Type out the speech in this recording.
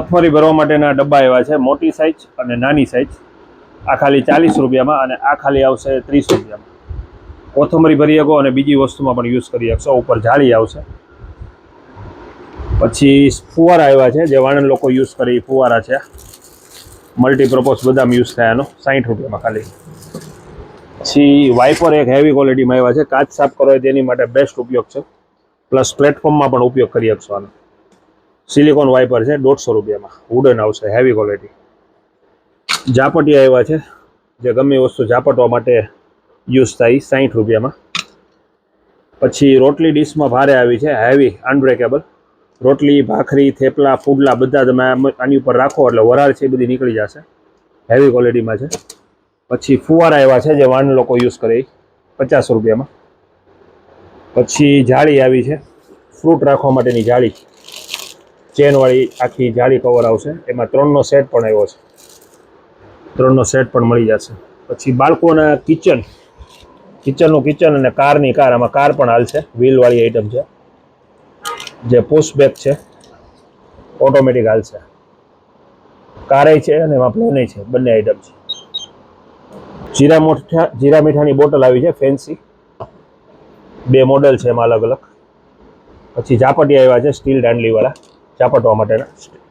મગફળી ભરવા માટેના ડબ્બા આવ્યા છે, મોટી સાઇઝ અને નાની સાઇઝ. આ ખાલી 40 રૂપિયામાં અને આ ખાલી આવશે 30 રૂપિયામાં. કોથમરી ભરી શકો અને બીજી વસ્તુમાં પણ યુઝ કરી શકશો. ઉપર જાળી આવશે. પછી ફુવારા આવ્યા છે, જે વાણંદ લોકો યુઝ કરે એ ફુવારા છે. મલ્ટીપર્પઝ બધામાં યુઝ થાય આનો, 60 રૂપિયામાં ખાલી. પછી વાઇપર એક હેવી ક્વોલિટીમાં આવ્યા છે, કાચ સાફ કરો તેની માટે બેસ્ટ ઉપયોગ છે. પ્લસ પ્લેટફોર્મમાં પણ ઉપયોગ કરી શકશો આનો. સિલિકોન વાઇપર છે, 150 રૂપિયામાં. વુડન આવશે, હેવી ક્વોલિટી. ઝાપટિયા આવ્યા છે, જે ગમે વસ્તુ ઝાપટવા માટે યુઝ થાય, 60 રૂપિયામાં. પછી રોટલી ડીશમાં ભારે આવી છે, હેવી અનબ્રેકેબલ. રોટલી, ભાખરી, થેપલા, ફૂડલા બધા તમે આની ઉપર રાખો એટલે વરાળ છે એ બધી નીકળી જશે. હેવી ક્વોલિટીમાં છે. પછી ફુવારા આવ્યા છે, જે વાણ લોકો યુઝ કરે, 50 રૂપિયામાં. પછી જાળી આવી છે, ફ્રૂટ રાખવા માટેની જાળી, ચેનવાળી આખી જાળી કવર આવશે. એમાં 3નો સેટ પણ આવ્યો છે, 3નો સેટ પણ મળી જશે. પછી બાળકોના કિચનનું કિચન અને કારની કાર, આમાં કાર પણ હાલશે. વ્હીલવાળી આઈટમ છે, જે પુશબેક છે, ઓટોમેટિક હાલશે. કારે છે અને એમાં પ્લેને છે, બંને આઈટમ છે. જીરા મીઠાની બોટલ આવી છે, ફેન્સી. 2 મોડલ છે એમાં અલગ અલગ. પછી ઝાપટિયા આવ્યા છે, સ્ટીલ દાંડલીવાળા, ઝાપટવા માટેના સ્ટેન્ડ.